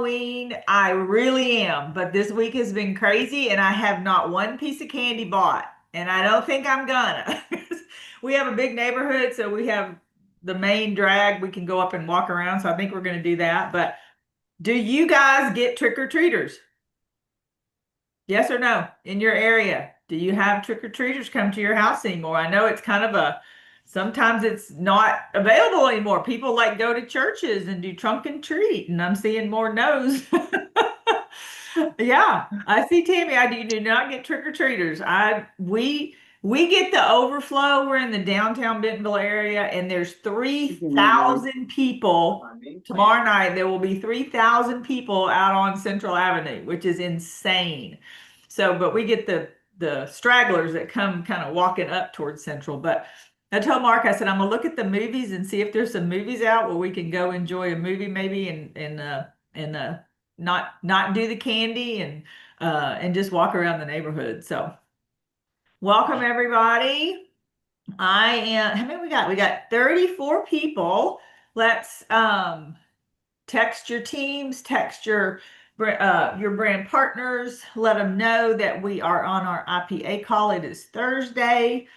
Halloween. I really am. But this week has been crazy and I have not one piece of candy bought. And I don't think I'm gonna. We have a big neighborhood, so we have the main drag. We can go up and walk around. So I think we're gonna do that. But do you guys get trick-or-treaters? Yes or no? In your area, do you have trick-or-treaters come to your house anymore? I know it's kind of sometimes it's not available anymore. People like go to churches and do trunk and treat, and I'm seeing more no's. Yeah, I see Tammy. I do not get trick-or-treaters. We get the overflow. We're in the downtown Bentonville area, and there's 3,000 people. Tomorrow night, there will be 3,000 people out on Central Avenue, which is insane. So, but we get the stragglers that come kind of walking up towards Central. But I told Mark, I said, I'm gonna look at the movies and see if there's some movies out where we can go enjoy a movie maybe and not do the candy and just walk around the neighborhood. So welcome everybody. I am, how many we got? We got 34 people. Let's text your teams, text your brand partners, let them know that we are on our IPA call. It is Thursday.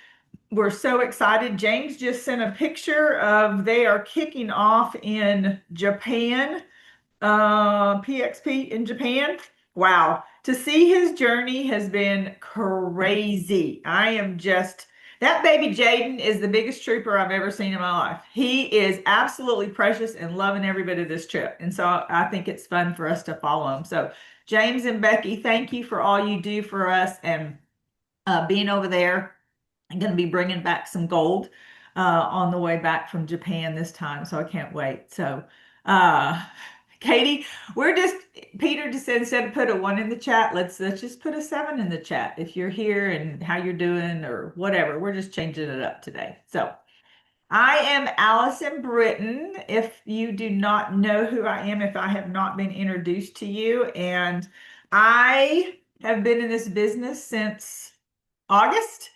We're so excited. James just sent a picture of they are kicking off in Japan, PXP in Japan. Wow. To see his journey has been crazy. I am just, that baby Jaden is the biggest trooper I've ever seen in my life. He is absolutely precious and loving every bit of this trip. And so I think it's fun for us to follow him. So James and Becky, thank you for all you do for us and being over there. I'm going to be bringing back some gold on the way back from Japan this time. So I can't wait. So, Katie, Peter just said instead of put a 1 in the chat, let's just put a 7 in the chat if you're here and how you're doing or whatever. We're just changing it up today. So I am Allison Britton. If you do not know who I am, if I have not been introduced to you, and I have been in this business since August.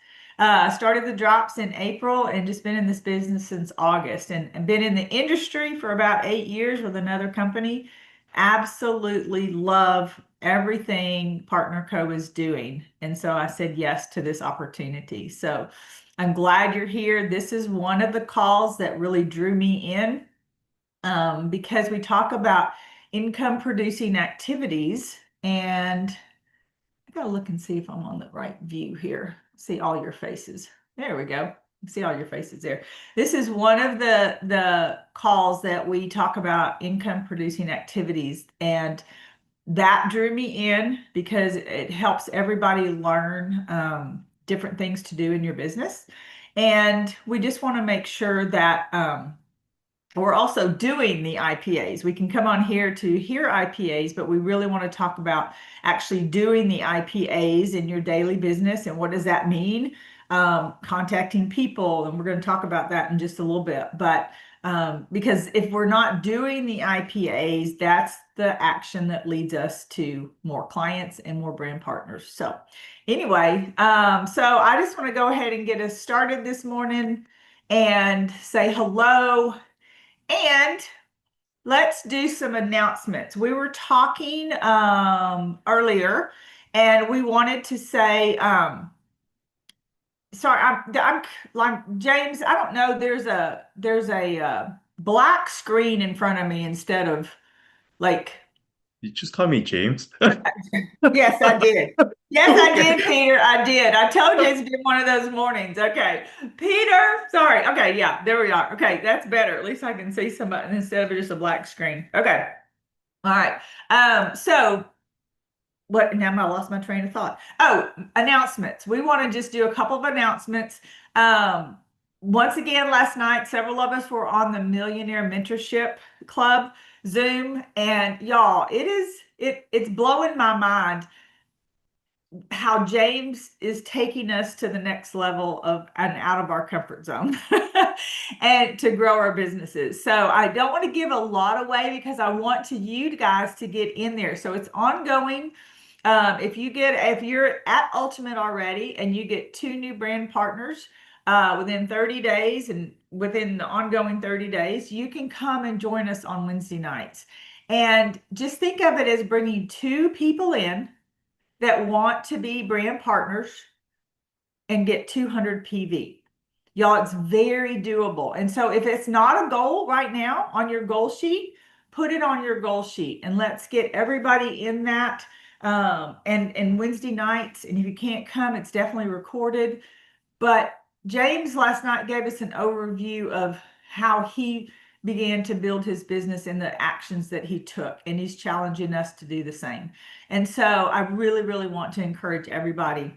Started the drops in April and just been in this business since August and been in the industry for about 8 years with another company. Absolutely love everything Partner Co is doing. And so I said yes to this opportunity. So I'm glad you're here. This is one of the calls that really drew me in because we talk about income producing activities and I gotta look and see if I'm on the right view here. See all your faces. There we go. See all your faces there. This is one of the calls that we talk about income producing activities, and that drew me in because it helps everybody learn different things to do in your business. And we just want to make sure that we're also doing the IPAs. We can come on here to hear IPAs, but we really want to talk about actually doing the IPAs in your daily business and what does that mean? Contacting people, and we're going to talk about that in just a little bit. But because if we're not doing the IPAs, that's the action that leads us to more clients and more brand partners. So anyway, so I just want to go ahead and get us started this morning and say hello. And let's do some announcements. We were talking earlier, and we wanted to say, sorry, I'm James. I don't know. There's a black screen in front of me instead of like. You just call me James. Yes, I did. Yes, I did, Peter. I did. I told you it's been one of those mornings. Okay. Peter, sorry. Okay, yeah, there we are. Okay, that's better. At least I can see somebody instead of just a black screen. Okay. All right. So what now I lost my train of thought. Oh, announcements. We want to just do a couple of announcements. Once again, last night, several of us were on the Millionaire Mentorship Club Zoom, and y'all, it's blowing my mind how James is taking us to the next level of and out of our comfort zone and to grow our businesses. So I don't want to give a lot away because I want to you guys to get in there. So it's ongoing. If you're at Ultimate already and you get 2 new brand partners within 30 days and within the ongoing 30 days, you can come and join us on Wednesday nights. And just think of it as bringing two people in that want to be brand partners and get 200 PV. Y'all, it's very doable. And so if it's not a goal right now on your goal sheet, put it on your goal sheet and let's get everybody in that. And Wednesday nights, and if you can't come, it's definitely recorded. But James last night gave us an overview of how he began to build his business and the actions that he took, and he's challenging us to do the same. And so I really, really want to encourage everybody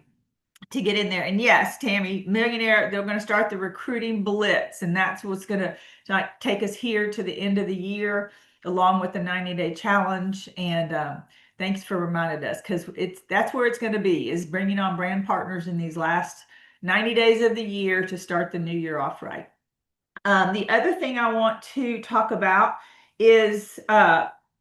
to get in there. And yes, Tammy, Millionaire, they're going to start the recruiting blitz, and that's what's going to like take us here to the end of the year, along with the 90-day challenge. And thanks for reminding us because that's where it's going to be is bringing on brand partners in these last 90 days of the year to start the new year off right. The other thing I want to talk about is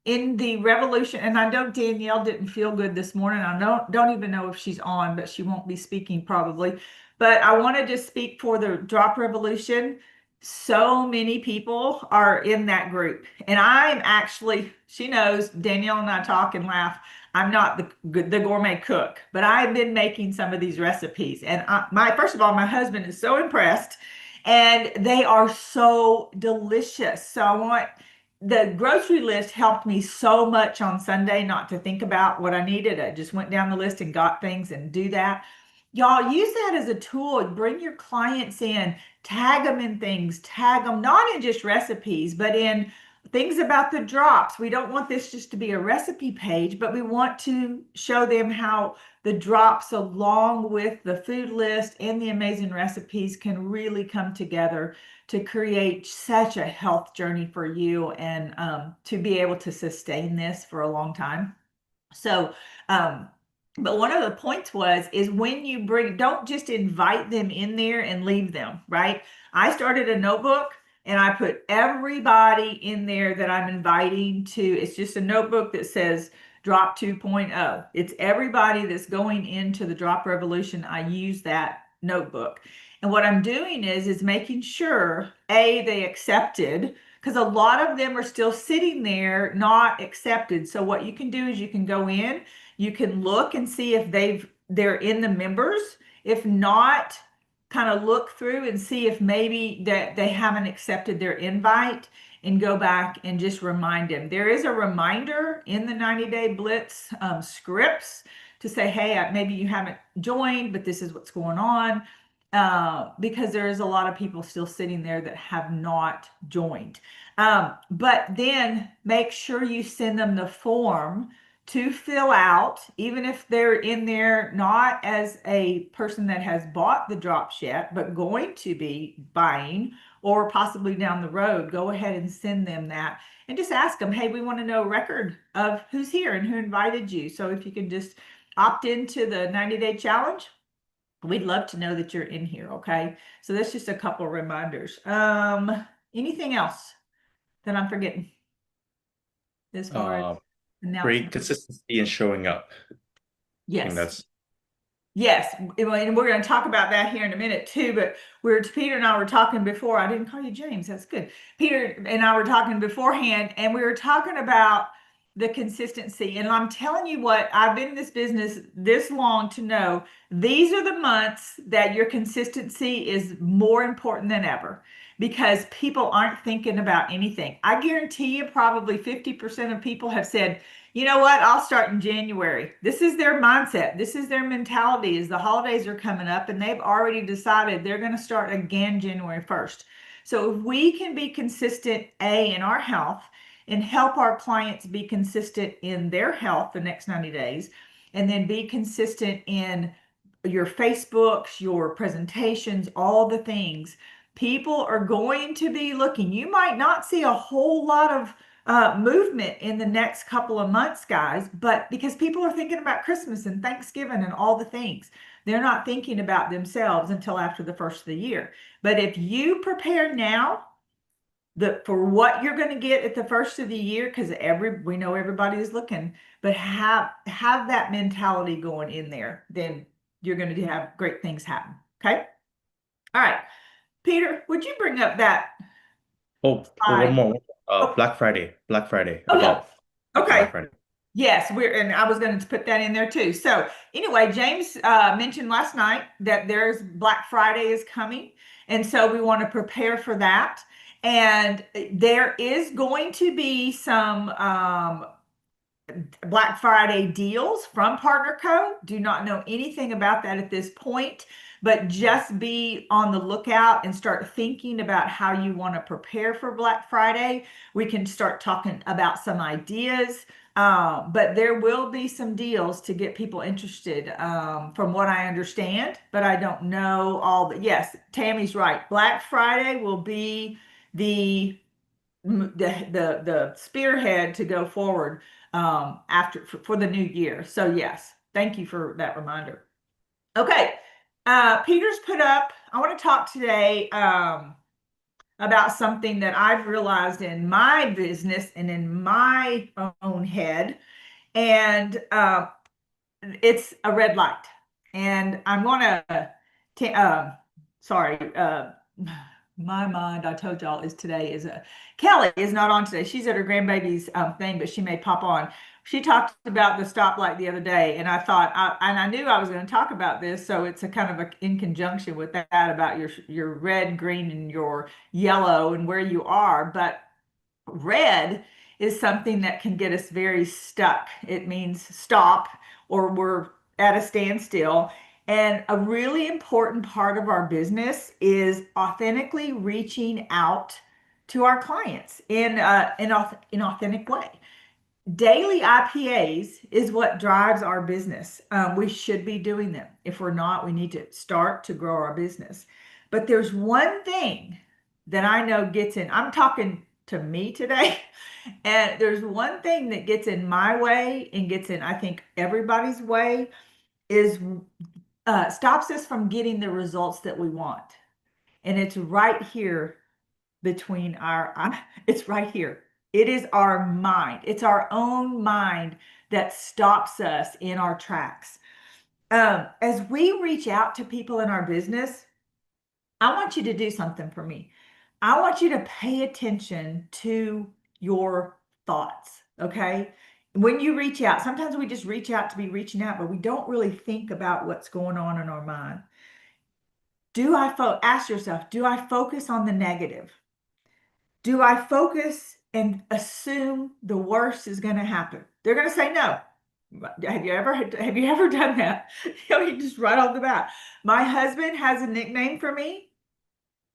in the revolution, and I know Danielle didn't feel good this morning. I don't even know if she's on, but she won't be speaking probably. But I want to just speak for the drop revolution. So many people are in that group, and I'm actually, she knows Danielle and I talk and laugh. I'm not the gourmet cook, but I've been making some of these recipes, and my first of all, my husband is so impressed and they are so delicious. So I want the grocery list helped me so much on Sunday not to think about what I needed. I just went down the list and got things and do that. Y'all use that as a tool. Bring your clients in, tag them in things, tag them not in just recipes, but in things about the drops. We don't want this just to be a recipe page, but we want to show them how the drops, along with the food list and the amazing recipes, can really come together to create such a health journey for you and to be able to sustain this for a long time. So, but one of the points was is when you bring, don't just invite them in there and leave them, right? I started a notebook and I put everybody in there that I'm inviting to. It's just a notebook that says Drop 2.0. It's everybody that's going into the Drop Revolution. I use that notebook. And what I'm doing is making sure, A, they accepted, because a lot of them are still sitting there not accepted. So what you can do is you can go in, you can look and see if they're in the members. If not, kind of look through and see if maybe that they haven't accepted their invite and go back and just remind them. There is a reminder in the 90-day blitz scripts to say, hey, maybe you haven't joined, but this is what's going on. Because there is a lot of people still sitting there that have not joined. But then make sure you send them the form to fill out, even if they're in there not as a person that has bought the drops yet, but going to be buying or possibly down the road. Go ahead and send them that and just ask them, hey, we want to know a record of who's here and who invited you. So if you can just opt into the 90-day challenge, we'd love to know that you're in here, okay? So that's just a couple reminders. Anything else that I'm forgetting as far as Uh, Great announcements? consistency in showing up. I think Yes. that's Yes, and we're going to talk about that here in a minute too. But Peter and I were talking before. I didn't call you James. That's good. Peter and I were talking beforehand, and we were talking about the consistency. And I'm telling you what, I've been in this business this long to know these are the months that your consistency is more important than ever because people aren't thinking about anything. I guarantee you, probably 50% of people have said, you know what? I'll start in January. This is their mindset. This is their mentality as the holidays are coming up and they've already decided they're going to start again January 1st. So if we can be consistent, A, in our health and help our clients be consistent in their health the next 90 days, and then be consistent in your Facebooks, your presentations, all the things, people are going to be looking. You might not see a whole lot of movement in the next couple of months, guys, but because people are thinking about Christmas and Thanksgiving and all the things, they're not thinking about themselves until after the first of the year. But if you prepare now, for what you're going to get at the first of the year, because we know everybody is looking, but have that mentality going in there, then you're going to have great things happen. Okay. All right. Peter, would you bring up that oh, one slide? more. Oh, Black Friday. Black Friday. oh yeah. About after Okay. Black Friday. Yes, and I was going to put that in there too. So anyway, James mentioned last night that there's Black Friday is coming, and so we want to prepare for that. And there is going to be some Black Friday deals from Partner Co. Do not know anything about that at this point, but just be on the lookout and start thinking about how you want to prepare for Black Friday. We can start talking about some ideas, but there will be some deals to get people interested, from what I understand, but I don't know all the. Yes, Tammy's right. Black Friday will be the the spearhead to go forward after for the new year. So yes, thank you for that reminder. Okay, Peter's put up. I want to talk today about something that I've realized in my business and in my own head, and it's a red light. And I'm going to, sorry, my mind, I told y'all, is today is a Kelly is not on today. She's at her grandbaby's thing, but she may pop on. She talked about the stoplight the other day, and I thought, and I knew I was going to talk about this, so it's a kind of in conjunction with that about your red, green, and your yellow and where you are. But red is something that can get us very stuck. It means stop or we're at a standstill. And a really important part of our business is authentically reaching out to our clients in an authentic way. Daily IPAs is what drives our business. We should be doing them. If we're not, we need to start to grow our business. But there's one thing that I know gets in. I'm talking to me today, and there's one thing that gets in my way and gets in, I think, everybody's way is stops us from getting the results that we want. And it's right here between it's right here. It is our mind. It's our own mind that stops us in our tracks. As we reach out to people in our business, I want you to do something for me. I want you to pay attention to your thoughts, okay? When you reach out, sometimes we just reach out to be reaching out, but we don't really think about what's going on in our mind. Ask yourself, do I focus on the negative? Do I focus and assume the worst is going to happen? They're going to say no. Have you ever done that? You just right off the bat. My husband has a nickname for me.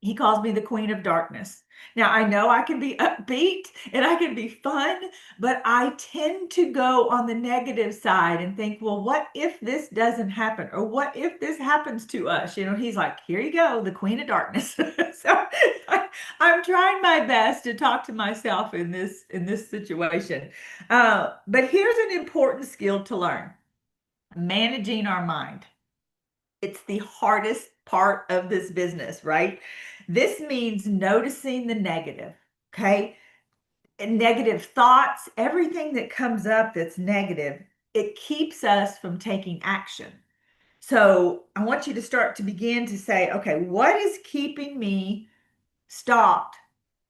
He calls me the Queen of Darkness. Now, I know I can be upbeat and I can be fun, but I tend to go on the negative side and think, well, what if this doesn't happen? Or what if this happens to us? He's like, here you go, the Queen of Darkness. So I'm trying my best to talk to myself in this situation. But here's an important skill to learn: managing our mind. It's the hardest part of this business, right? This means noticing the negative, okay? And negative thoughts, everything that comes up that's negative, it keeps us from taking action. So I want you to start to begin to say, okay, what is keeping me stopped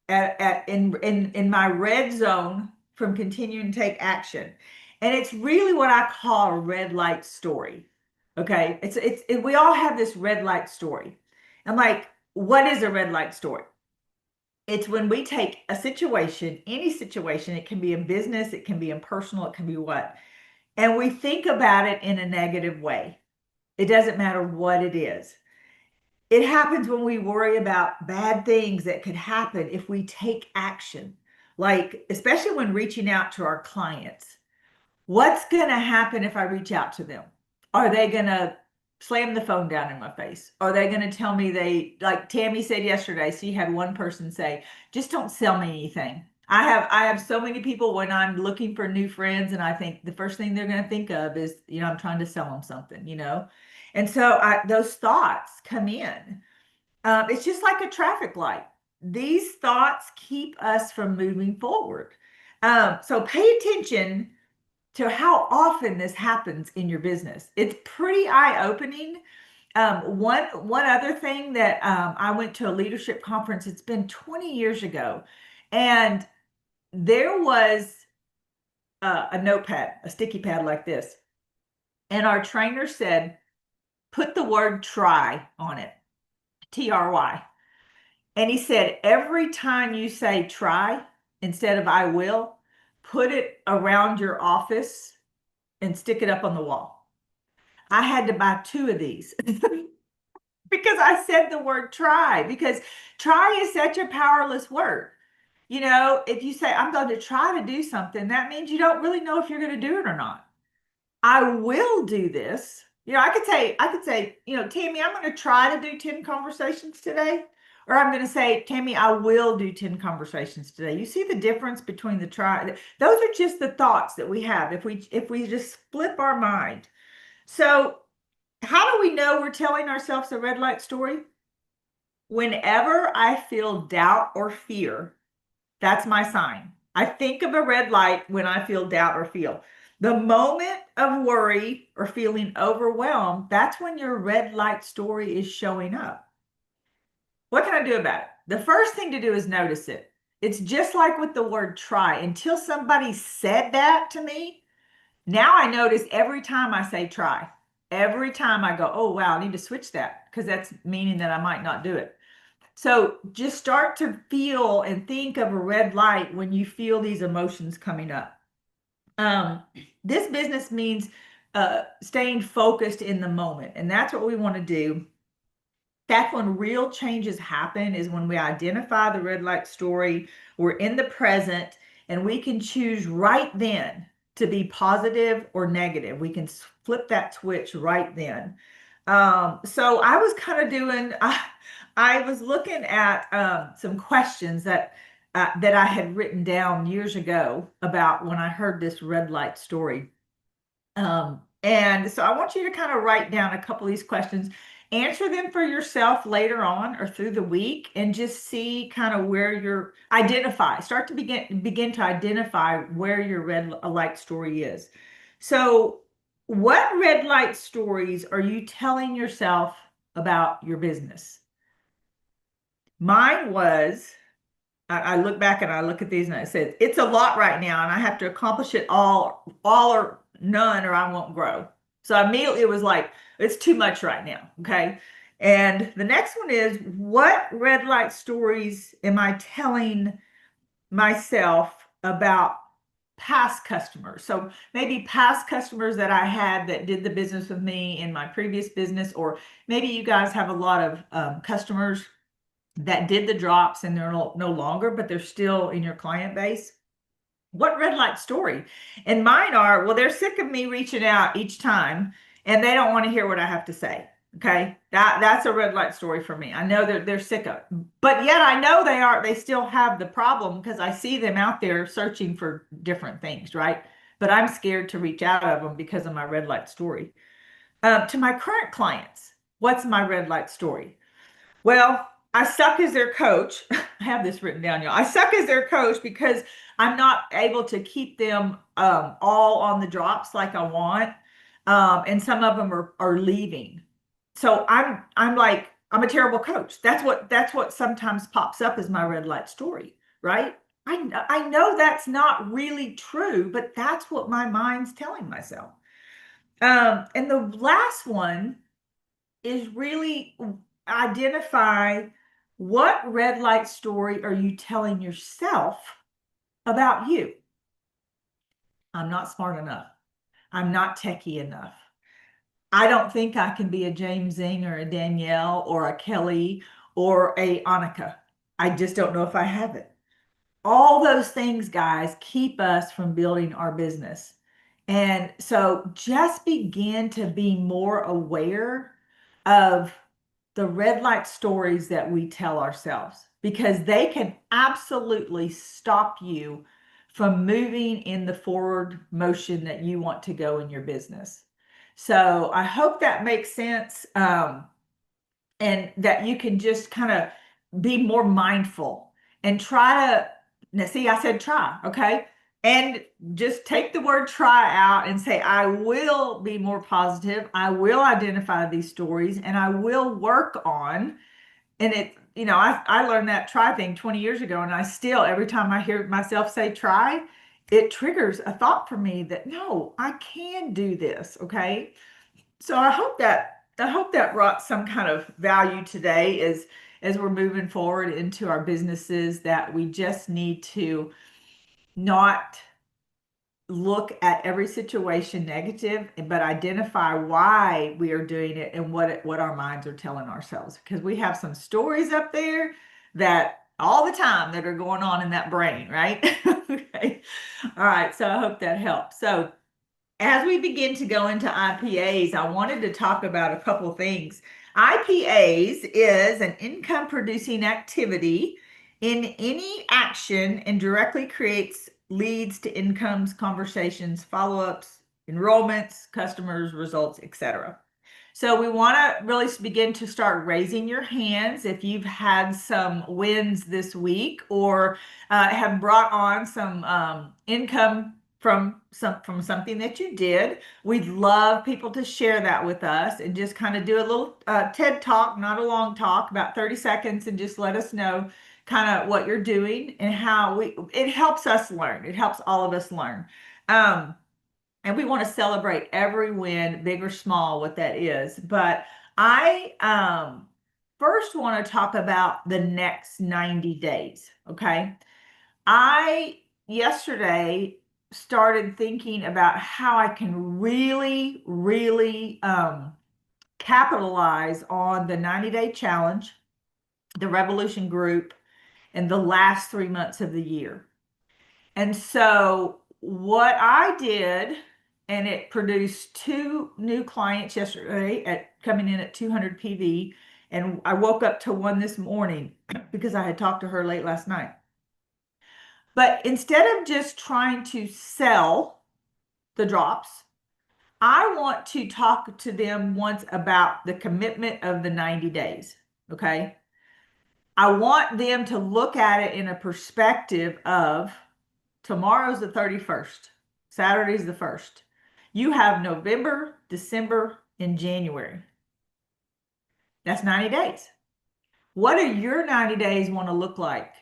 in my red zone from continuing to take action? And it's really what I call a red light story. Okay, we all have this red light story. I'm like, what is a red light story? It's when we take a situation, any situation, it can be in business, it can be in personal, it can be what, and we think about it in a negative way. It doesn't matter what it is. It happens when we worry about bad things that could happen if we take action, like especially when reaching out to our clients. What's going to happen if I reach out to them? Are they going to slam the phone down in my face? Are they going to tell me like Tammy said yesterday, she had one person say, just don't sell me anything. I have so many people when I'm looking for new friends, and I think the first thing they're going to think of is, I'm trying to sell them something. And so those thoughts come in. It's just like a traffic light. These thoughts keep us from moving forward. So pay attention to how often this happens in your business. It's pretty eye-opening. One other thing that I went to a leadership conference, it's been 20 years ago, and there was a notepad, a sticky pad like this. And our trainer said, put the word try on it, TRY. And he said, every time you say try instead of I will, put it around your office and stick it up on the wall. I had to buy 2 of these because I said the word try, because try is such a powerless word. You know, if you say, I'm going to try to do something, that means you don't really know if you're going to do it or not. I will do this. You know, I could say, Tammy, I'm going to try to do 10 conversations today. Or I'm going to say, Tammy, I will do 10 conversations today. You see the difference between the try. Those are just the thoughts that we have if we just flip our mind. So how do we know we're telling ourselves a red light story? Whenever I feel doubt or fear, that's my sign. I think of a red light when I feel doubt or feel. The moment of worry or feeling overwhelmed, that's when your red light story is showing up. What can I do about it? The first thing to do is notice it. It's just like with the word try. Until somebody said that to me, now I notice every time I say try, every time I go, oh, wow, I need to switch that because that's meaning that I might not do it. So just start to feel and think of a red light when you feel these emotions coming up. Um, this business means staying focused in the moment, and that's what we want to do. That's when real changes happen, is when we identify the red light story, we're in the present, and we can choose right then to be positive or negative. We can flip that switch right then. So I was kind of doing, I was looking at some questions that I had written down years ago about when I heard this red light story. And so I want you to kind of write down a couple of these questions, answer them for yourself later on or through the week, and just see kind of where you're start to begin to identify where your red light story is. So, what red light stories are you telling yourself about your business? Mine was, I look back and I look at these and I said, it's a lot right now, and I have to accomplish it all or none, or I won't grow. So immediately it was like, it's too much right now. Okay. And the next one is, what red light stories am I telling myself about past customers? So maybe past customers that I had that did the business with me in my previous business, or maybe you guys have a lot of customers that did the drops and they're no longer, but they're still in your client base. What red light story? And mine are, well, they're sick of me reaching out each time and they don't want to hear what I have to say. Okay. That's a red light story for me. I know they're sick of it, but yet I know they still have the problem because I see them out there searching for different things, right? But I'm scared to reach out of them because of my red light story. To my current clients, what's my red light story? Well, I suck as their coach. I have this written down, y'all. I suck as their coach because I'm not able to keep them all on the drops like I want. And some of them are leaving. So I'm like, I'm a terrible coach. That's what sometimes pops up as my red light story, right? I know that's not really true, but that's what my mind's telling myself. And the last one is really identify, what red light story are you telling yourself about you? I'm not smart enough. I'm not techie enough. I don't think I can be a James Zing or a Danielle or a Kelly or a Annika. I just don't know if I have it. All those things, guys, keep us from building our business. And so just begin to be more aware of the red light stories that we tell ourselves, because they can absolutely stop you from moving in the forward motion that you want to go in your business. So I hope that makes sense. And that you can just kind of be more mindful and try to, now see, I said try, okay? And just take the word try out and say, I will be more positive. I will identify these stories and I will work on. And I learned that try thing 20 years ago. And I still, every time I hear myself say try, it triggers a thought for me that no, I can do this. Okay. So I hope that brought some kind of value today as we're moving forward into our businesses, that we just need to not look at every situation negative, but identify why we are doing it and what our minds are telling ourselves. Because we have some stories up there that all the time that are going on in that brain, right? Okay. All right. So I hope that helps. So as we begin to go into IPAs, I wanted to talk about a couple things. IPAs is an income producing activity in any action and directly creates leads to incomes, conversations, follow-ups, enrollments, customers, results, etc. So we want to really begin to start raising your hands if you've had some wins this week, or have brought on some income from something that you did. We'd love people to share that with us and just kind of do a little TED talk, not a long talk, about 30 seconds, and just let us know kind of what you're doing and how it helps us learn. It helps all of us learn. Um, and we want to celebrate every win, big or small, what that is. But I first want to talk about the next 90 days. Okay. I yesterday started thinking about how I can really, really capitalize on the 90-day challenge, the Revolution group, and the last 3 months of the year. And so what I did, and it produced 2 new clients yesterday at coming in at 200 PV. And I woke up to one this morning because I had talked to her late last night. But instead of just trying to sell the drops, I want to talk to them once about the commitment of the 90 days. Okay. I want them to look at it in a perspective of tomorrow's the 31st, Saturday's the 1st. You have November, December, and January. That's 90 days. What do your 90 days want to look like?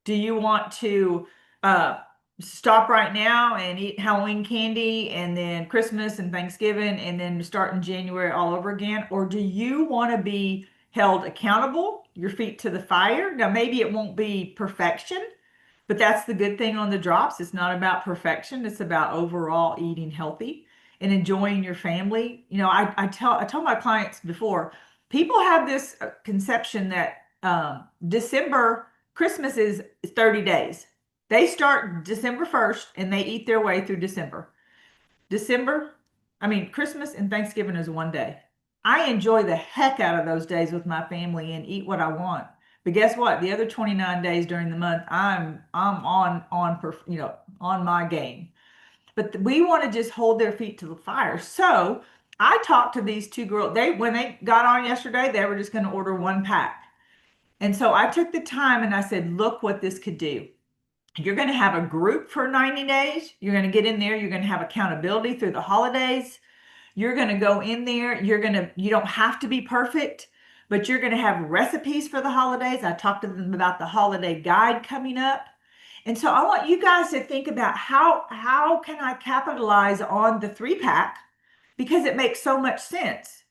Do you want to uh, stop right now and eat Halloween candy and then Christmas and Thanksgiving and then start in January all over again? Or do you want to be held accountable, your feet to the fire? Now, maybe it won't be perfection, but that's the good thing on the drops. It's not about perfection. It's about overall eating healthy and enjoying your family. I told my clients before, people have this conception that December, Christmas is 30 days. They start December 1st and they eat their way through December. Christmas and Thanksgiving is one day. I enjoy the heck out of those days with my family and eat what I want. But guess what? The other 29 days during the month, I'm on my game. But we want to just hold their feet to the fire. So I talked to these 2 girls. When they got on yesterday, they were just going to order 1 pack. And so I took the time and I said, look what this could do. You're going to have a group for 90 days. You're going to get in there. You're going to have accountability through the holidays. You're going to go in there. You don't have to be perfect, but you're going to have recipes for the holidays. I talked to them about the holiday guide coming up. And so I want you guys to think about how can I capitalize on the 3 pack, because it makes so much sense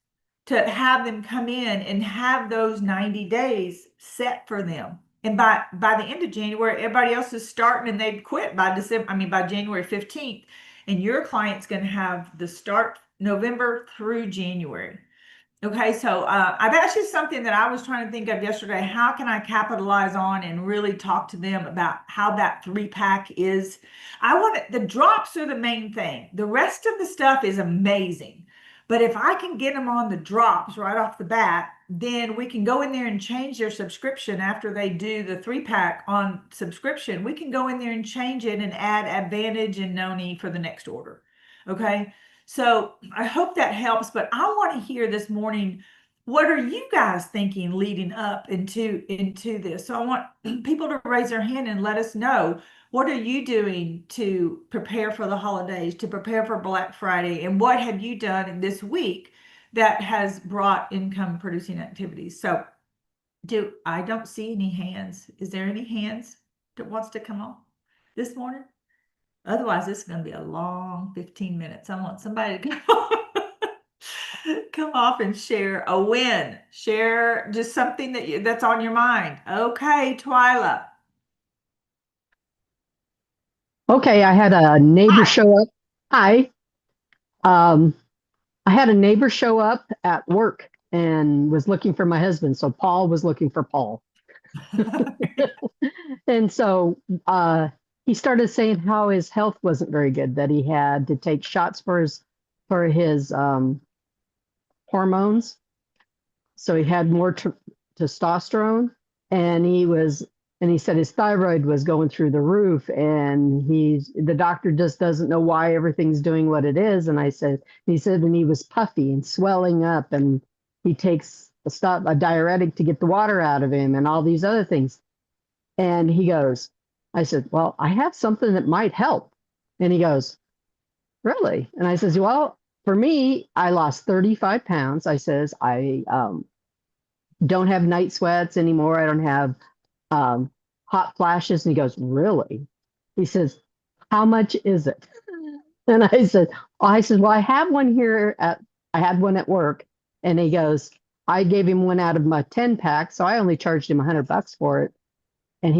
to have them come in and have those 90 days set for them. And by the end of January, everybody else is starting and they've quit by January 15th. And your client's going to have the start November through January. Okay, so that's just something that I was trying to think of yesterday. How can I capitalize on and really talk to them about how that 3 pack is? The drops are the main thing. The rest of the stuff is amazing. But if I can get them on the drops right off the bat, then we can go in there and change their subscription after they do the 3 pack on subscription. We can go in there and change it and add Advantage and Noni for the next order. Okay. So I hope that helps, but I want to hear this morning, what are you guys thinking leading up into this? So I want people to raise their hand and let us know, what are you doing to prepare for the holidays, to prepare for Black Friday, and what have you done in this week that has brought income producing activities? So I don't see any hands. Is there any hands that wants to come on this morning? Otherwise, this is going to be a long 15 minutes. I want somebody to come off and share a win. Share just something that's on your mind. Okay, Twyla. Okay, I had a neighbor Hi. show up. Hi. Um, I had a neighbor show up at work and was looking for my husband. So Paul was looking for Paul. And so he started saying how his health wasn't very good, that he had to take shots for his hormones. So he had more testosterone, and he said his thyroid was going through the roof, and the doctor just doesn't know why everything's doing what it is. And he said, and he was puffy and swelling up, and he takes a diuretic to get the water out of him and all these other things. And he goes, I said, well, I have something that might help. And he goes, really? And I says, well, for me, I lost 35 pounds. I says, I don't have night sweats anymore. I don't have um, hot flashes. And he goes, really? He says, how much is it? And I said, well, I had one at work. And he goes, I gave him one out of my 10 pack. So I only charged him $100 for it. And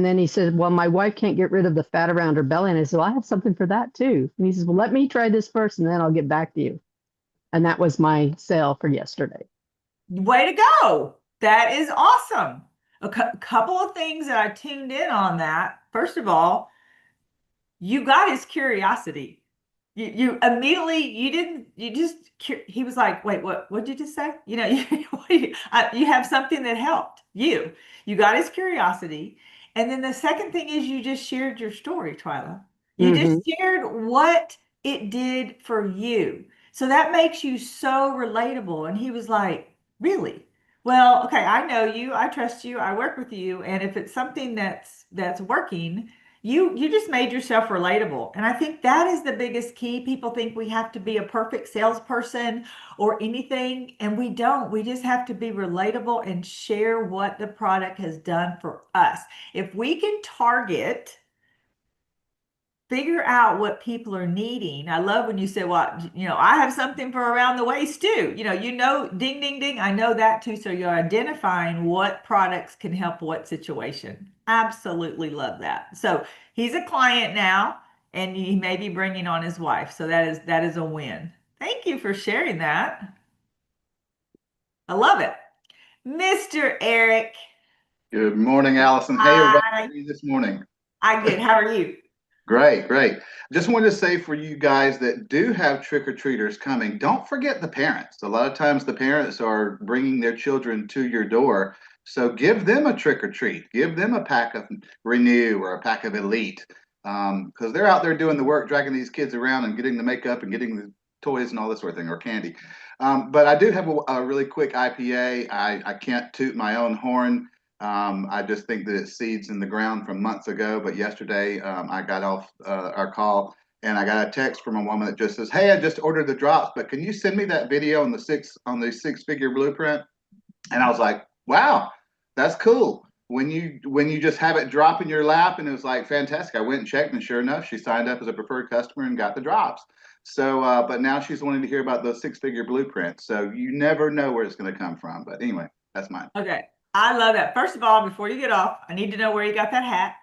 then he said, well, my wife can't get rid of the fat around her belly. And I said, well, I have something for that too. And he says, well, let me try this first and then I'll get back to you. And that was my sale for yesterday. Way to go. That is awesome. A couple of things that I tuned in on that. First of all, you got his curiosity. You immediately, you didn't, you just, he was like, wait, what did you just say? You have something that helped you. You got his curiosity. And then the second thing is you just shared your story, Twyla. You Mm-hmm. just shared what it did for you. So that makes you so relatable. And he was like, really? Well, okay, I know you, I trust you, I work with you. And if it's something that's working, you just made yourself relatable. And I think that is the biggest key. People think we have to be a perfect salesperson or anything, and we don't. We just have to be relatable and share what the product has done for us. If we can figure out what people are needing. I love when you say, well, I have something for around the waist too. Ding, ding, ding. I know that too. So you're identifying what products can help what situation. Absolutely love that. So he's a client now and he may be bringing on his wife. So that is a win. Thank you for sharing that. I love it. Mr. Eric. Good morning, Allison. Hey, everybody. How Hi. are you this morning? I good. How are you? Great, great. Just wanted to say for you guys that do have trick-or-treaters coming, don't forget the parents. A lot of times the parents are bringing their children to your door. So give them a trick-or-treat. Give them a pack of Renew or a pack of Elite, because they're out there doing the work, dragging these kids around and getting the makeup and getting the toys and all this sort of thing, or candy. But I do have a really quick IPA. I can't toot my own horn. I just think that it's seeds in the ground from months ago. But yesterday, I got off our call and I got a text from a woman that just says, "Hey, I just ordered the drops, but can you send me that video on the six-figure blueprint?" And I was like, "Wow, that's cool." When you just have it drop in your lap, and it was like fantastic. I went and checked, and sure enough, she signed up as a preferred customer and got the drops. So, but now she's wanting to hear about those six-figure blueprints. So you never know where it's going to come from. But anyway, that's mine. Okay. I love that. First of all, before you get off, I need to know where you got that hat.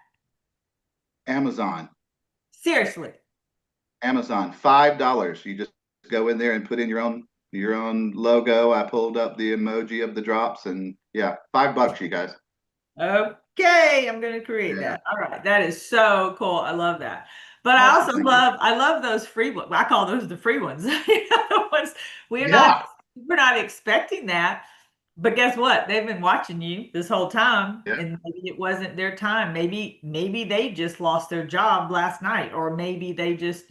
Amazon. Seriously. Amazon, $5. You just go in there and put in your own logo. I pulled up the emoji of the drops, and yeah, $5, you guys. Okay, I'm going to create Yeah, that. All right, that is so cool. I love that. But I awesome. also Thank you. I love those free ones. I call those the free ones. The ones we're not Yeah, we're not expecting that. But guess what? They've been watching you this whole time, yeah, and maybe it wasn't their time. Maybe they just lost their job last night, or maybe they just,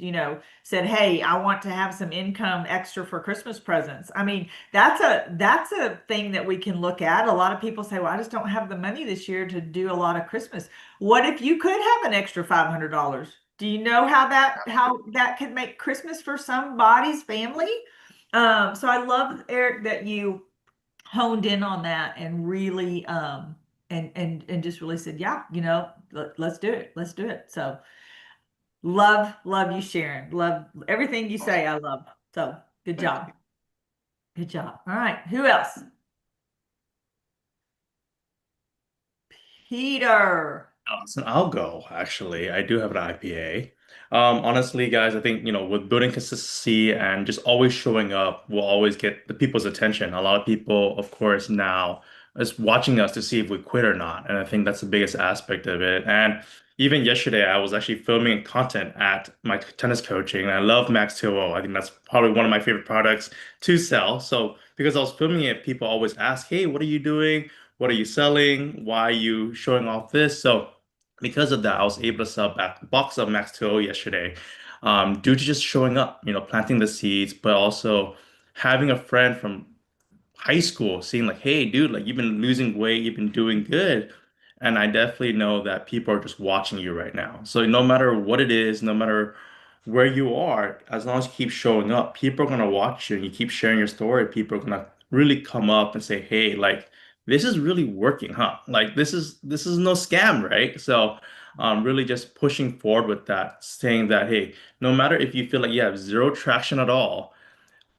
said, "Hey, I want to have some income extra for Christmas presents." I mean, that's a thing that we can look at. A lot of people say, "Well, I just don't have the money this year to do a lot of Christmas." What if you could have an extra $500? Do you know how that could make Christmas for somebody's family? So I love, Eric, that you honed in on that and really and just really said, yeah, let's do it. Let's do it. So Love you, Sharon. Love everything you say. I love. So good job. Good job. All right. Who else? Peter. So I'll go, actually. I do have an IPA. Honestly, guys, I think, with building consistency and just always showing up will always get the people's attention. A lot of people, of course, now is watching us to see if we quit or not. And I think that's the biggest aspect of it. And even yesterday, I was actually filming content at my tennis coaching. And I love Max 2.0. I think that's probably one of my favorite products to sell. So because I was filming it, people always ask, hey, what are you doing? What are you selling? Why are you showing off this? So because of that, I was able to sell back a box of Max 2.0 yesterday, due to just showing up, planting the seeds, but also having a friend from high school seeing like, hey, dude, like you've been losing weight, you've been doing good. And I definitely know that people are just watching you right now. So no matter what it is, no matter where you are, as long as you keep showing up, people are gonna watch you and you keep sharing your story, people are gonna really come up and say, hey, like this is really working, huh? Like this is no scam, right? So really just pushing forward with that, saying that, hey, no matter if you feel like you have zero traction at all,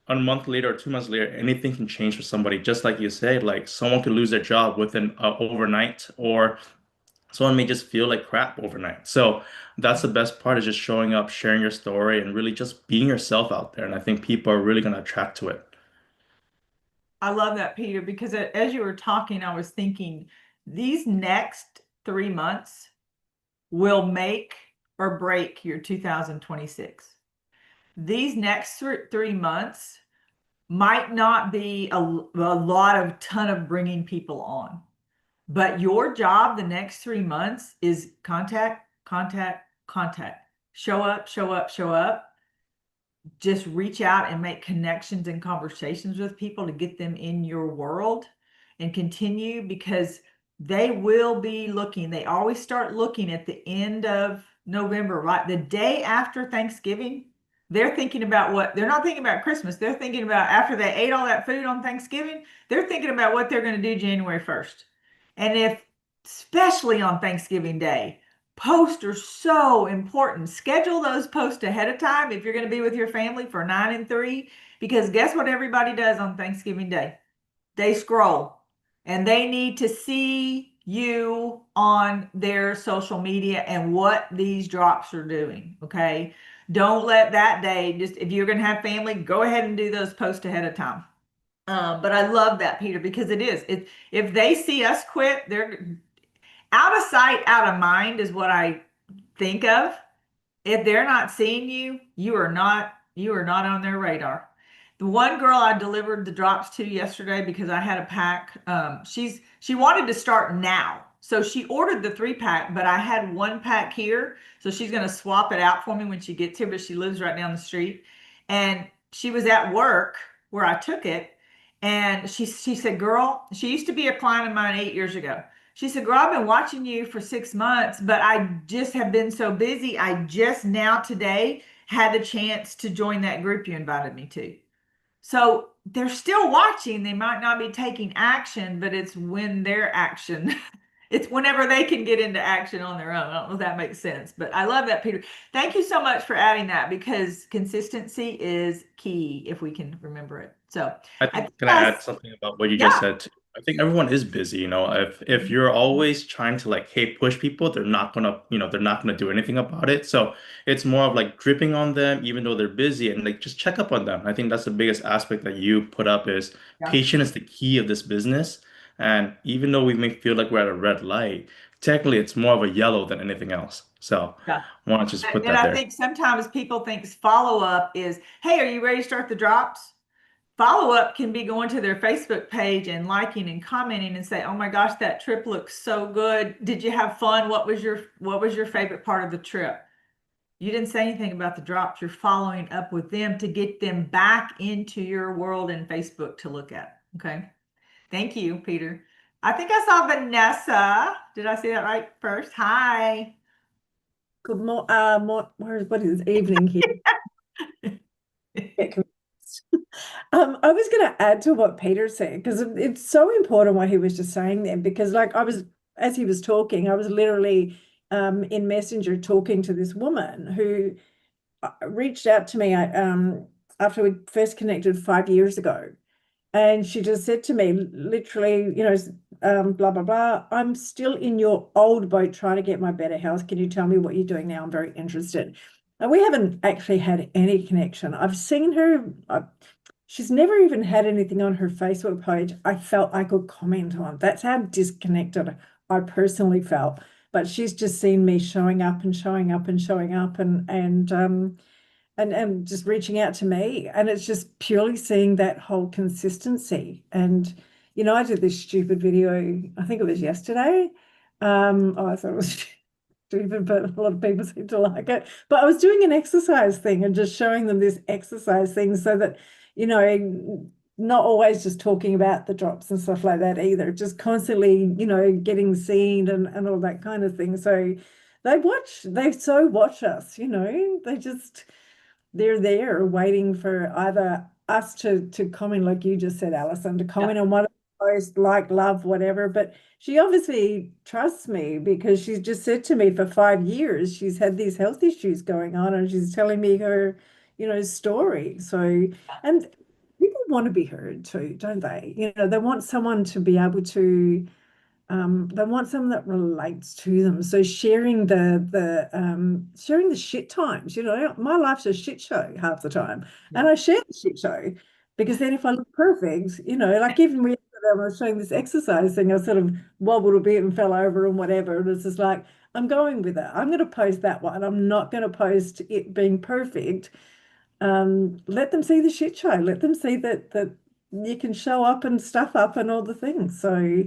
a month later or 2 months later, anything can change for somebody. Just like you said, like someone could lose their job within overnight, or someone may just feel like crap overnight. So that's the best part is just showing up, sharing your story, and really just being yourself out there. And I think people are really going to attract to it. I love that, Peter, because as you were talking, I was thinking these next 3 months will make or break your 2026. These next 3 months might not be a lot of ton of bringing people on, but your job the next 3 months is contact, contact, contact. Show up, show up, show up. Just reach out and make connections and conversations with people to get them in your world and continue, because they will be looking. They always start looking at the end of November, right? The day after Thanksgiving. They're thinking about they're not thinking about Christmas. They're thinking about after they ate all that food on Thanksgiving, they're thinking about what they're going to do January 1st. And especially on Thanksgiving Day, posts are so important. Schedule those posts ahead of time if you're going to be with your family for 9 and 3, because guess what everybody does on Thanksgiving Day? They scroll and they need to see you on their social media and what these drops are doing. Okay. Don't let that day, just if you're going to have family, go ahead and do those posts ahead of time. But I love that, Peter, because if they see us quit, they're out of sight, out of mind is what I think of. If they're not seeing you, you are not on their radar. The one girl I delivered the drops to yesterday because I had a pack, she wanted to start now. So she ordered the 3-pack, but I had 1 pack here. So she's going to swap it out for me when she gets here, but she lives right down the street. And she was at work where I took it. And she said, girl, she used to be a client of mine 8 years ago. She said, girl, I've been watching you for 6 months, but I just have been so busy. I just now today had the chance to join that group you invited me to. So they're still watching. They might not be taking action, but it's when their action, it's whenever they can get into action on their own. I don't know if that makes sense, but I love that, Peter. Thank you so much for adding that, because consistency is key if we can remember it. So I think, can I add something about what you just said too? I think everyone is busy, if you're always trying to like, hey, push people, they're not gonna do anything about it. So it's more of like dripping on them, even though they're busy, and like just check up on them. I think that's the biggest aspect that you put up is yeah. patience is the key of this business. And even though we may feel like we're at a red light, technically it's more of a yellow than anything else. So Yeah. I want to just put And that I there. think sometimes people think follow up is, hey, are you ready to start the drops? Follow up can be going to their Facebook page and liking and commenting and say, oh my gosh, that trip looks so good. Did you have fun? What was your favorite part of the trip? You didn't say anything about the drops. You're following up with them to get them back into your world in Facebook to look at. Okay. Thank you, Peter. I think I saw Vanessa. Did I say that right first? Hi. Good morning. What is evening here? Get confused. I was going to add to what Peter said, because it's so important what he was just saying there, because like as he was talking, I was literally in Messenger talking to this woman who reached out to me after we first connected 5 years ago. And she just said to me, literally, blah, blah, blah, I'm still in your old boat trying to get my better health. Can you tell me what you're doing now? I'm very interested. And we haven't actually had any connection. I've seen her, she's never even had anything on her Facebook page I felt I could comment on. That's how disconnected I personally felt. But she's just seen me showing up and showing up and showing up and just reaching out to me. And it's just purely seeing that whole consistency. And, I did this stupid video, I think it was yesterday. I thought it was stupid, but a lot of people seem to like it. But I was doing an exercise thing and just showing them this exercise thing so that, not always just talking about the drops and stuff like that either, just constantly, getting seen and all that kind of thing. So they so watch us, they're there waiting for either us to comment, like you just said, Alison, to comment on one of the posts, like, love, whatever. But she obviously trusts me because she's just said to me for 5 years she's had these health issues going on, and she's telling me her, story. So, and people want to be heard too, don't they? They want someone to be able to they want someone that relates to them. So sharing the shit times, my life's a shit show half the time. And I share the shit show because then if I look perfect, like even when I was showing this exercise thing, I sort of wobbled a bit and fell over and whatever. And it's just like, I'm going with it. I'm going to post that one. I'm not going to post it being perfect. Let them see the shit show. Let them see that you can show up and stuff up and all the things. So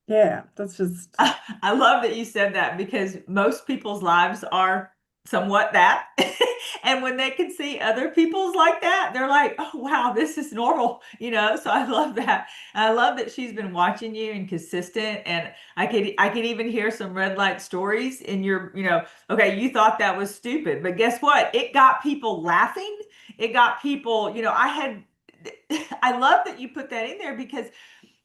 yeah, that's just. I love that you said that because most people's lives are somewhat that. And when they can see other people's like that, they're like, oh, wow, this is normal, So I love that. And I love that she's been watching you and consistent. And I could even hear some red light stories in your, okay, you thought that was stupid, but guess what? It got people laughing. It got people, I love that you put that in there because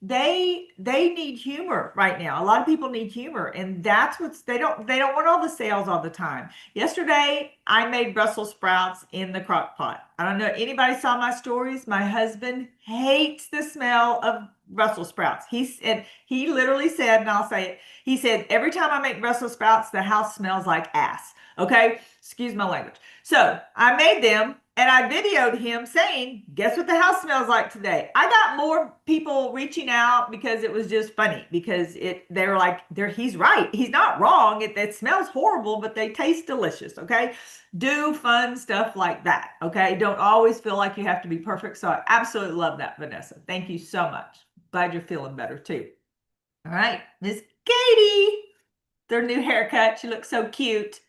they need humor right now. A lot of people need humor, and that's what's they don't want all the sales all the time. Yesterday, I made Brussels sprouts in the crock pot. I don't know anybody saw my stories. My husband hates the smell of Brussels sprouts. He literally said, and I'll say it. He said every time I make Brussels sprouts, the house smells like ass. Okay, excuse my language. So I made them and I videoed him saying, guess what the house smells like today? I got more people reaching out because it was just funny because they were like, he's right. He's not wrong. It smells horrible, but they taste delicious. Okay. Do fun stuff like that. Okay. Don't always feel like you have to be perfect. So I absolutely love that, Vanessa. Thank you so much. Glad you're feeling better too. All right. Miss Katie, their new haircut. She looks so cute.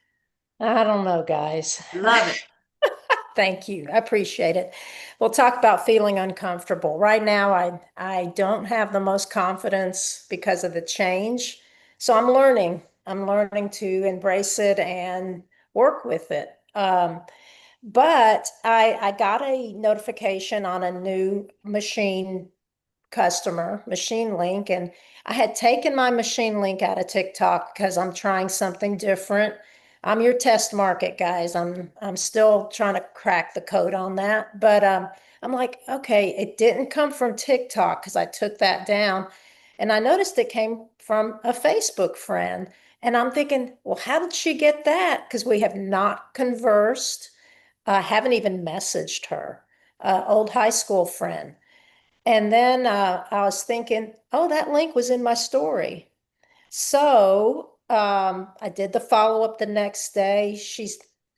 I don't know, guys. Love it. Thank you. I appreciate it. We'll talk about feeling uncomfortable. Right now, I don't have the most confidence because of the change. So I'm learning. I'm learning to embrace it and work with it. But I got a notification on a new machine link, and I had taken my machine link out of TikTok because I'm trying something different. I'm your test market, guys. I'm still trying to crack the code on that. But I'm like, okay, it didn't come from TikTok because I took that down. And I noticed it came from a Facebook friend. And I'm thinking, well, how did she get that? Because we have not conversed. I haven't even messaged her, old high school friend. And then I was thinking, oh, that link was in my story. So I did the follow-up the next day.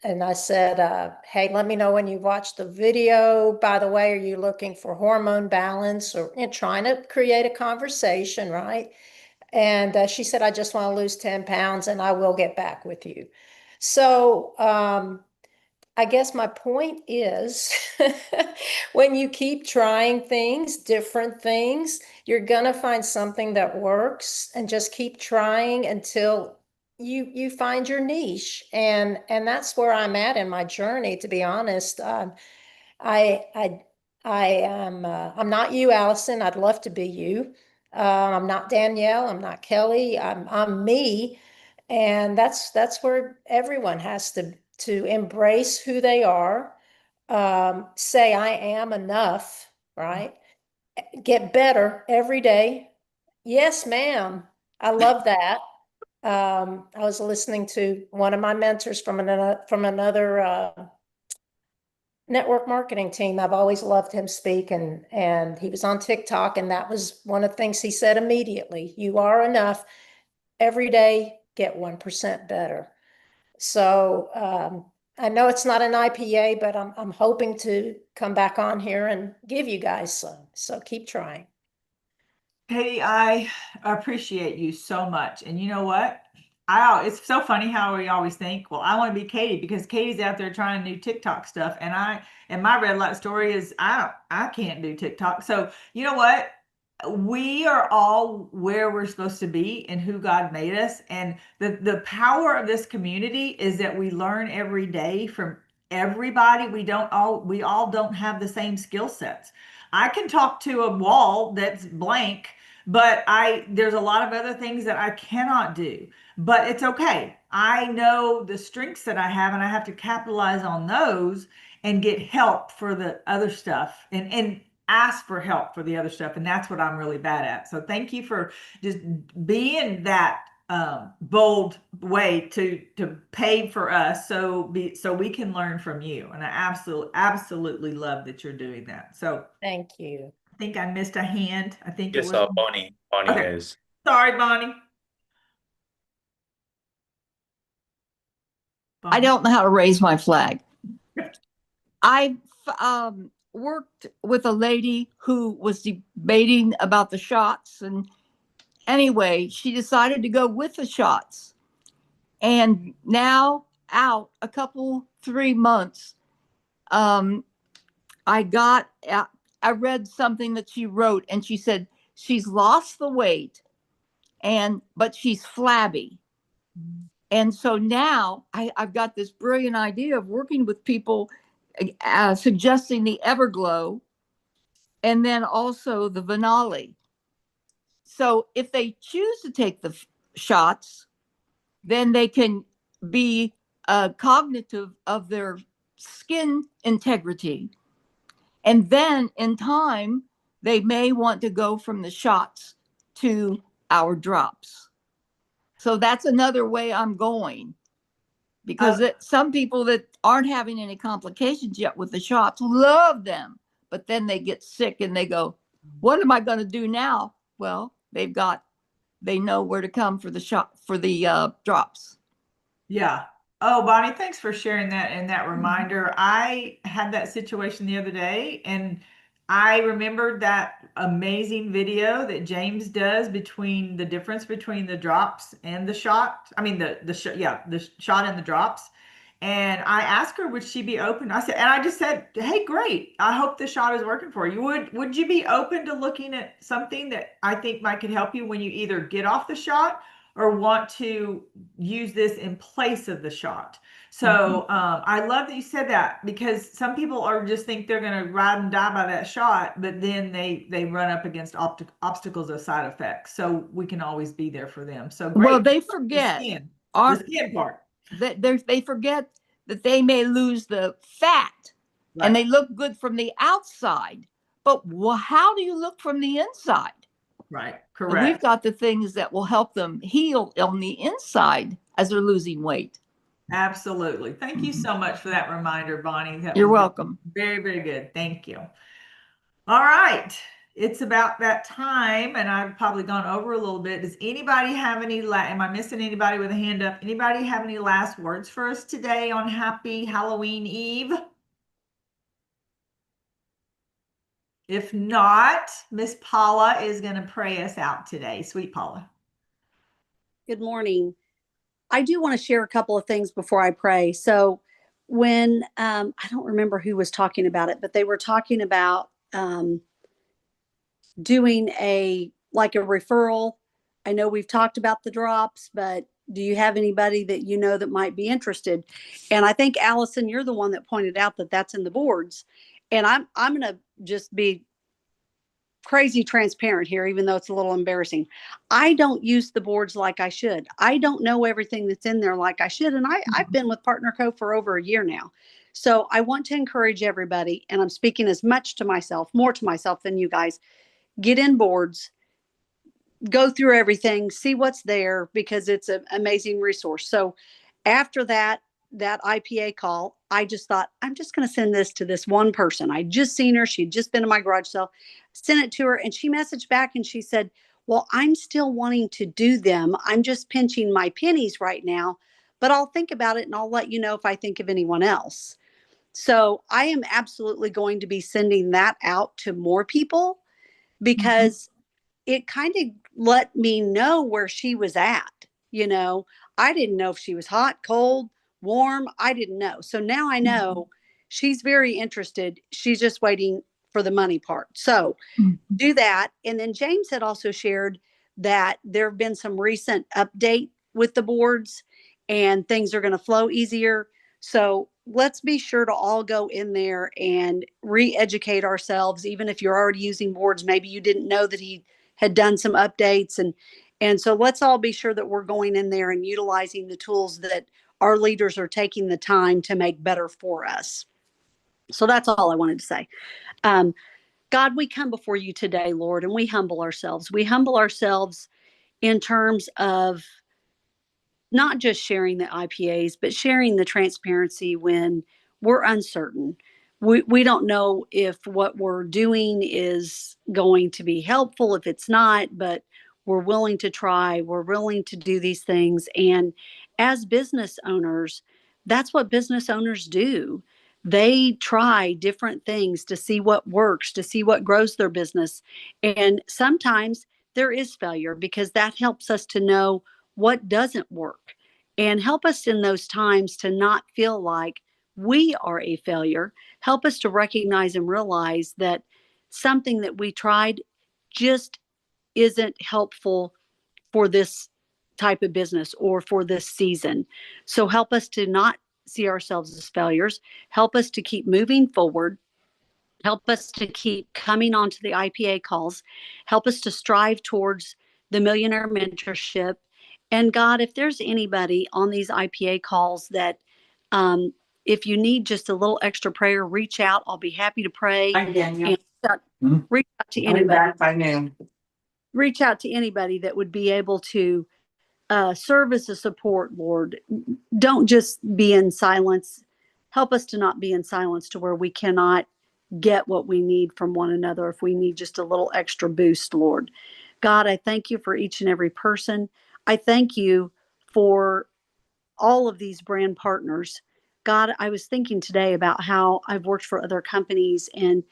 And I said, hey, let me know when you watch the video. By the way, are you looking for hormone balance or trying to create a conversation, right? And she said, I just want to lose 10 pounds and I will get back with you. So I guess my point is when you keep trying things, different things, you're going to find something that works, and just keep trying until you find your niche. And that's where I'm at in my journey, to be honest. I I I am I'm not you, Allison. I'd love to be you. I'm not Danielle. I'm not Kelly. I'm me. And that's where everyone has to embrace who they are, say I am enough, right? Get better every day. Yes, ma'am. I love that. I was listening to one of my mentors from another network marketing team. I've always loved him speak, and he was on TikTok, and that was one of the things he said immediately. You are enough. Every day, get 1% better. So I know it's not an IPA, but I'm hoping to come back on here and give you guys some. So keep trying. Katie, I appreciate you so much. And you know what? It's so funny how we always think, well, I want to be Katie because Katie's out there trying new TikTok stuff. And my red light story is I can't do TikTok. So you know what? We are all where we're supposed to be and who God made us. And the power of this community is that we learn every day from everybody. We all don't have the same skill sets. I can talk to a wall that's blank, but there's a lot of other things that I cannot do. But it's okay. I know the strengths that I have, and I have to capitalize on those and get help for the other stuff and ask for help for the other stuff. And that's what I'm really bad at. So thank you for just being that bold way to pave for us so we can learn from you. And I absolutely love that you're doing that. So Thank you. I think I missed a hand. I think it Yes, was Bonnie. Bonnie okay. is. Sorry, Bonnie. I don't know how to raise my flag. I worked with a lady who was debating about the shots. And anyway, she decided to go with the shots. And now, out a couple, 3 months, I read something that she wrote, and she said she's lost the weight, but she's flabby. And so now I've got this brilliant idea of working with people, suggesting the Everglow and then also the Vanali. So if they choose to take the shots, then they can be cognitive of their skin integrity. And then in time, they may want to go from the shots to our drops. So that's another way I'm going. Because some people that aren't having any complications yet with the shots love them, but then they get sick and they go, what am I going to do now? Well, they know where to come for the drops. Yeah. Oh, Bonnie, thanks for sharing that and that reminder. I had that situation the other day, and I remembered that amazing video that James does between the difference between the drops and the shot. I mean, the shot and the drops. And I asked her, would she be open? I just said, hey, great. I hope the shot is working for you. Would you be open to looking at something that I think might could help you when you either get off the shot or want to use this in place of the shot? So I love that you said that, because some people are just think they're going to ride and die by that shot, but then they run up against obstacles of side effects. So we can always be there for them. So great. Well, they forget the skin part. They forget that they may lose the fat, right, and they look good from the outside. But how do you look from the inside? Right. Correct. And we've got the things that will help them heal on the inside as they're losing weight. Absolutely. Thank you so much for that reminder, Bonnie. You're welcome. Very, very good. Thank you. All right. It's about that time, and I've probably gone over a little bit. Does anybody have am I missing anybody with a hand up? Anybody have any last words for us today on Happy Halloween Eve? If not, Miss Paula is going to pray us out today. Sweet Paula. Good morning. I do want to share a couple of things before I pray. So when, I don't remember who was talking about it, but they were talking about doing a referral. I know we've talked about the drops, but do you have anybody that you know that might be interested? And I think, Allison, you're the one that pointed out that that's in the boards. And I'm going to just be crazy transparent here, even though it's a little embarrassing. I don't use the boards like I should. I don't know everything that's in there like I should. And I've been with Partner Co for over a year now. So I want to encourage everybody, and I'm speaking as much to myself, more to myself than you guys, get in boards, go through everything, see what's there, because it's an amazing resource. So after that IPA call, I just thought, I'm just going to send this to this one person. I just seen her. She'd just been in my garage sale, sent it to her. And she messaged back and she said, well, I'm still wanting to do them. I'm just pinching my pennies right now, but I'll think about it and I'll let you know if I think of anyone else. So I am absolutely going to be sending that out to more people, because it kind of let me know where she was at. I didn't know if she was hot, cold, warm. I didn't know. So now I know she's very interested. She's just waiting for the money part. So do that. And then James had also shared that there have been some recent update with the boards and things are going to flow easier. So let's be sure to all go in there and re-educate ourselves. Even if you're already using boards, maybe you didn't know that he had done some updates. And so let's all be sure that we're going in there and utilizing the tools that our leaders are taking the time to make better for us. So that's all I wanted to say. God, we come before you today, Lord, and we humble ourselves. We humble ourselves in terms of not just sharing the IPAs, but sharing the transparency when we're uncertain. We don't know if what we're doing is going to be helpful, if it's not, but we're willing to try. We're willing to do these things. And as business owners, that's what business owners do. They try different things to see what works, to see what grows their business. And sometimes there is failure, because that helps us to know what doesn't work and help us in those times to not feel like we are a failure. Help us to recognize and realize that something that we tried just isn't helpful for this type of business or for this season. So help us to not see ourselves as failures. Help us to keep moving forward. Help us to keep coming onto the IPA calls. Help us to strive towards the millionaire mentorship. And God, if there's anybody on these IPA calls that, if you need just a little extra prayer, reach out. I'll be happy to pray. Daniel. And reach out to I'll be anybody. back by noon. Reach out to anybody that would be able to serve as a support, Lord. Don't just be in silence. Help us to not be in silence to where we cannot get what we need from one another if we need just a little extra boost, Lord. God, I thank you for each and every person. I thank you for all of these brand partners. God, I was thinking today about how I've worked for other companies and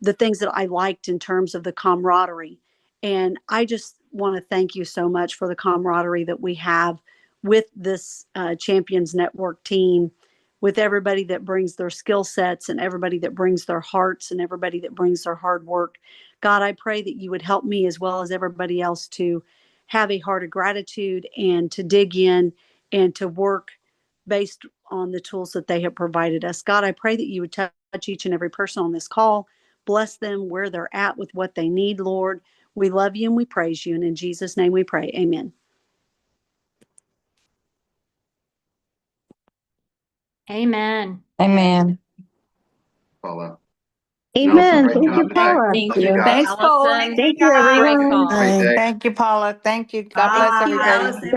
the things that I liked in terms of the camaraderie. And I just want to thank you so much for the camaraderie that we have with this Champions Network team, with everybody that brings their skill sets and everybody that brings their hearts and everybody that brings their hard work. God, I pray that you would help me as well as everybody else to have a heart of gratitude and to dig in and to work based on the tools that they have provided us. God, I pray that you would touch each and every person on this call, bless them where they're at with what they need, Lord. We love you and we praise you. And in Jesus' name we pray. Amen. Amen. Amen. Paula. Amen. Great Thank job you, today. Paula. Thank Love you you. guys. Thanks, Paula. Allison. Thank you, Great everyone. call. Great day. Thank you, Paula. Thank you. God Bye, bless everybody. Allison.